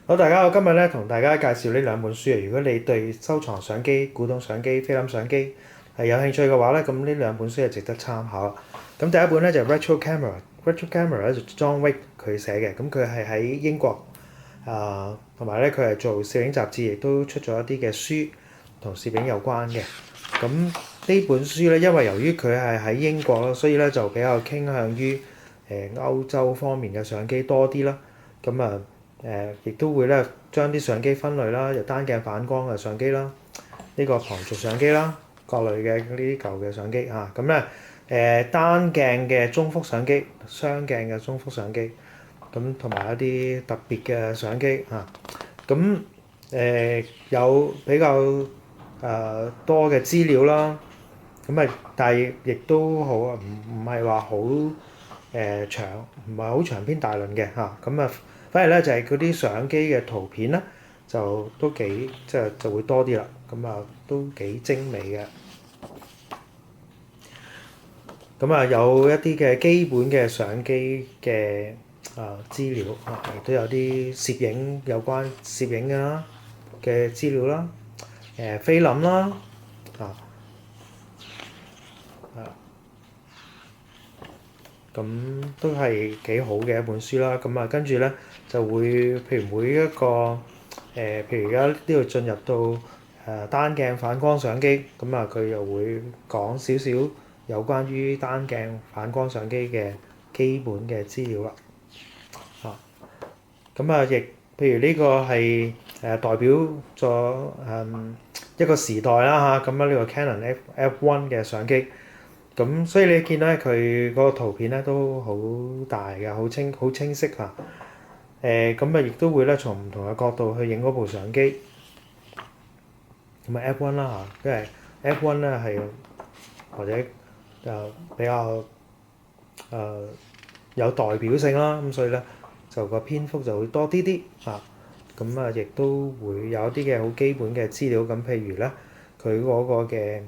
好，大家好，今日咧同大家介紹呢兩本書啊。如果你對收藏相機、古董相機、菲林相機係有興趣嘅話咧，咁呢兩本書係值得參考。咁第一本咧就係 Retro Camera，Retro Camera 咧就 John Wick 佢寫嘅，咁佢係喺英國同埋咧佢係做攝影雜誌，亦都出咗一啲嘅書同攝影有關嘅。咁呢本書咧，因為由於佢係喺英國啦，所以咧就比較傾向於歐洲方面嘅相機多啲啦。咁亦都會咧將啲相機分類啦，有單鏡反光嘅相機啦，呢個旁軸相機啦，各類嘅呢啲舊嘅相機啊。咁咧單鏡嘅中幅相機、雙鏡嘅中幅相機，咁同埋一啲特別嘅相機啊。咁有比較多嘅資料啦。咁但係亦都好唔係話好長，唔係好長篇大論嘅嚇。咁反而咧就係嗰啲相機嘅圖片咧，就都幾就會多啲啦。咁都幾精美嘅。咁有一啲嘅基本嘅相機嘅資料啊，亦都有啲攝影有關攝影嘅資料啦，菲林啦啊。咁都係幾好嘅一本書啦。跟住咧就會譬如每一個譬如而家呢度進入到單鏡反光相機，佢又會講少少有關於單鏡反光相機嘅基本嘅資料啦。亦譬如呢個係代表咗一個時代啦嚇。呢個 Canon F1 嘅相機。所以你見到佢嗰個圖片咧都好大嘅，好清晰嚇。亦都會咧從唔同嘅角度去影嗰部相機。F1 啦嚇，因為 F1 咧係或者比較有代表性啦。所以咧就個篇幅就會多啲啲嚇。亦都會有一啲嘅好基本嘅資料。譬如咧佢嗰個嘅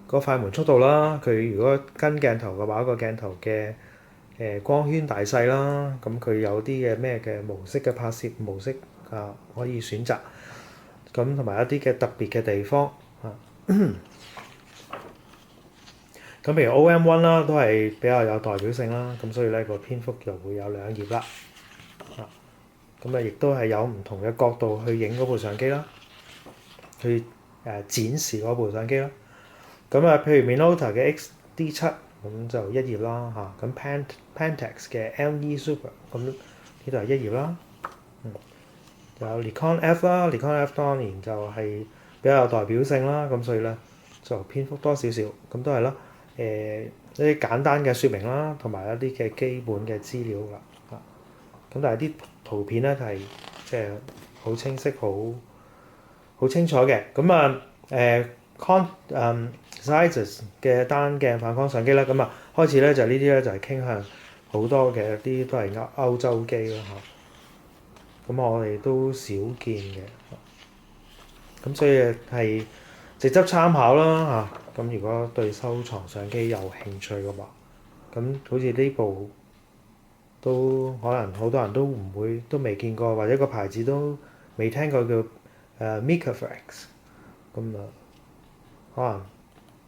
個快門速度啦，佢如果跟鏡頭嘅話，個鏡頭嘅光圈大細啦，佢有啲嘅咩嘅模式嘅拍攝模式可以選擇。同埋一啲嘅特別嘅地方啊。譬如 OM1 啦，都係比較有代表性啦。所以咧個篇幅就會有2頁啦。亦都係有唔同嘅角度去影嗰部相機啦，去展示嗰部相機啦。譬如 Minolta 嘅 XD7 咁就1頁啦嚇。Pentax 嘅 ME Super 咁呢度係1頁啦。有 Nikon F 啦，Nikon F 當然就係比較有代表性啦。所以咧就篇幅多少少。都係啦。一啲簡單嘅説明啦，同埋一啲嘅基本嘅資料啦嚇。但係啲圖片咧係即係好清晰、好清楚嘅。Zeiss 嘅單鏡反光相機啦。開始咧就呢啲咧就係傾向好多嘅啲都係歐洲機啦嚇。我哋都少見嘅。所以係值得參考啦嚇。如果對收藏相機有興趣嘅話，好似呢部都可能好多人都未見過，或者個牌子都未聽過，叫Microflex。可能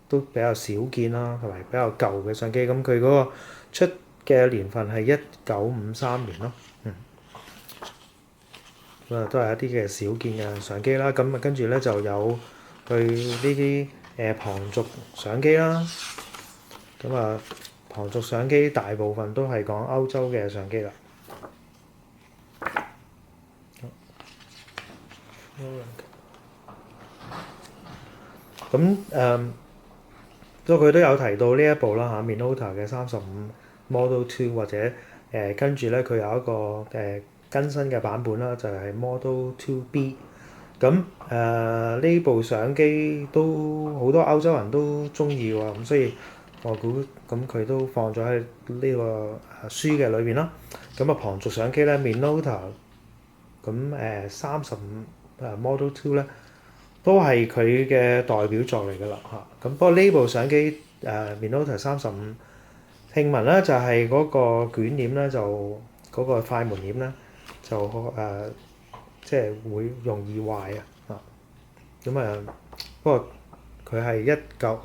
都比較少見啦，同埋比較舊嘅相機。佢嗰個出嘅年份係1953年咯。都係一啲嘅少見嘅相機啦。跟住咧就有佢呢啲旁軸相機啦。旁軸相機大部分都係講歐洲嘅相機啦。所以佢都有提到呢一部啦嚇，Minolta 嘅35 Model 2，或者跟住咧佢有一個更新嘅版本啦，就係 Model 2B。呢部相機都好多歐洲人都中意喎。所以我估佢都放咗喺呢個書嘅裏邊啦。旁軸相機咧 Minolta 35Model 2咧都係佢嘅代表作嚟㗎啦嚇。不過呢部相機Minolta 35，聽聞咧就係嗰個捲簾咧就嗰個快門簾咧就即係會容易壞啊。咁不過佢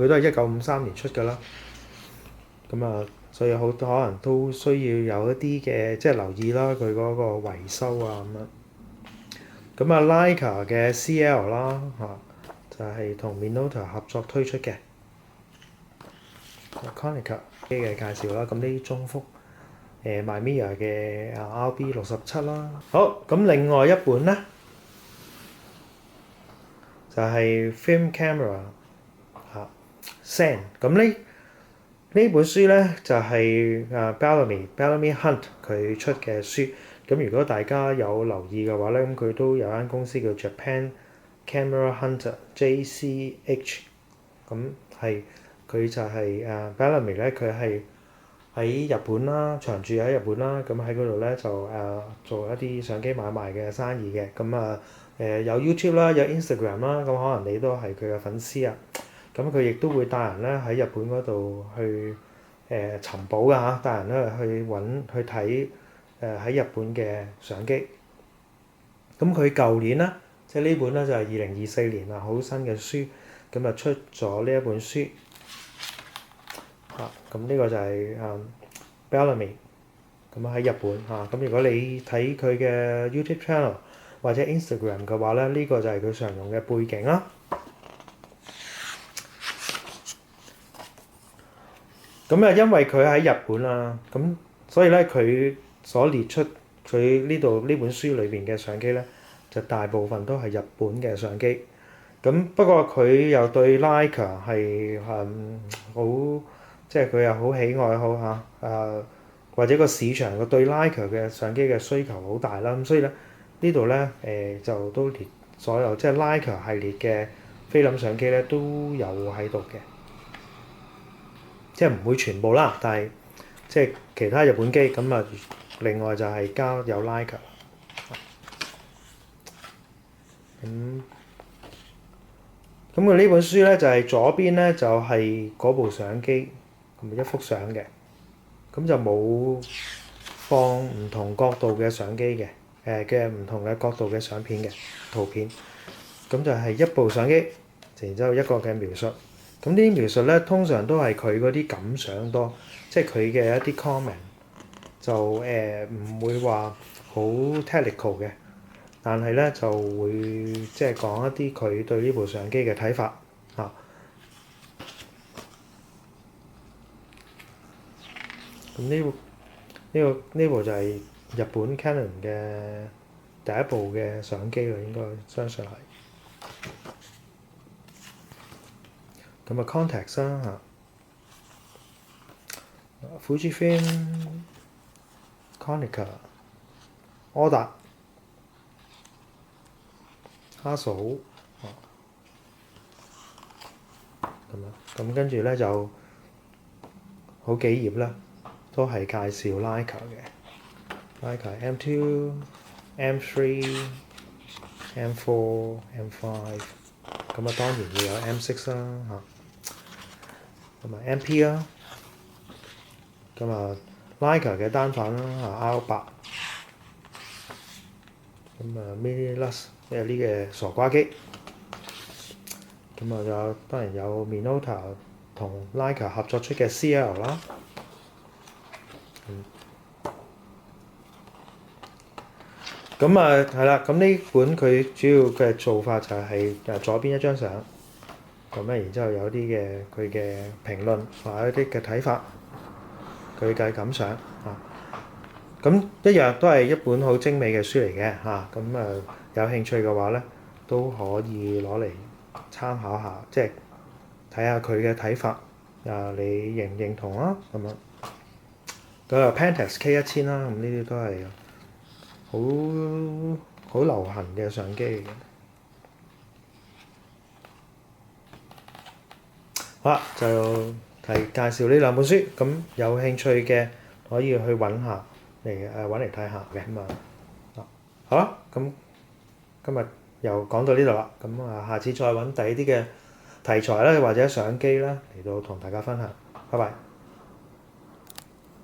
都係1953年出㗎啦。咁所以好多可能都需要有一啲嘅即係留意啦，佢嗰個維修啊咁樣。咁Leica 嘅 CL 啦就係同 Minolta 合作推出嘅。Konica 機嘅介紹啦，咁啲中幅Mamiya 嘅RB67啦。好，咁另外一本咧就係 Film Camera Zen。咁呢本書咧就係Bellamy Hunt 佢出嘅書。咁如果大家有留意嘅話咧，咁佢都有間公司叫 Japan Camera Hunter JCH。咁佢就係Bellamy咧，佢係喺日本啦，長住喺日本啦。咁喺嗰度咧就做一啲相機買賣嘅生意嘅。咁有 YouTube 啦，有 Instagram 啦。咁可能你都係佢嘅粉絲啊。咁佢亦都會帶人咧喺日本嗰度去尋寶㗎嚇，帶人咧去睇喺日本嘅相機。咁佢舊年啦，即係呢本咧就係2024年啦，好新嘅書。咁出咗呢一本書。咁呢個就係Bellamy。咁喺日本咁如果你睇佢嘅 YouTube channel 或者 Instagram 嘅話咧，呢個就係佢常用嘅背景啦。咁因為佢喺日本啦，咁所以咧佢所列出佢呢本書裏邊嘅相機咧，就大部分都係日本嘅相機。咁不過佢又對 Leica 係好，即係佢又好喜愛好或者個市場個對 Leica 嘅相機嘅需求好大啦。咁所以咧呢度咧就都列所有即係 Leica 系列嘅菲林相機咧都有喺度嘅。即係唔會全部啦，但係即係其他日本機咁另外就係加有 Leica。咁佢呢本書咧就係左邊咧就係嗰部相機咁一幅相嘅，咁就冇放唔同角度嘅相機嘅嘅唔同嘅角度嘅相片嘅圖片。咁就係一部相機，然之後一個嘅描述。咁呢啲描述咧，通常都係佢嗰啲感想多，即係佢嘅一啲 comment，就唔會話好 technical 嘅，但係咧就會即係講一啲佢對呢部相機嘅睇法咁呢部就係日本 Canon 嘅第一部嘅相機啦，應該相信係。咁Contax 啦Fujifilm、Konica、Oda、Hasselblad咁跟住咧就好幾頁啦，都係介紹 Leica 嘅 Leica M2、M3、M4、M5。咁當然會有 M6 啦同埋 MP 啦。咁Leica 嘅單反啦R8。咁Mini Lux 即係呢嘅傻瓜機。咁就當然有 Minolta 同 Leica 合作出嘅 CL 啦。咁係啦，咁呢本佢主要嘅做法就係左邊一張相，咁然之後有啲嘅佢嘅評論或者一啲嘅睇法，佢嘅感想咁一樣都係一本好精美嘅書嚟嘅咁有興趣嘅話咧，都可以攞嚟參考下，即係睇下佢嘅睇法你認唔認同啦咁樣。咁Pentax K1000啦，咁呢啲都係好流行嘅相機嚟嘅。好啦，就介紹呢兩本書，咁有興趣嘅可以去揾下揾嚟睇下嘅咁好啦，咁今日又講到呢度啦，咁下次再揾第二啲嘅題材啦，或者相機啦嚟到同大家分享。拜拜。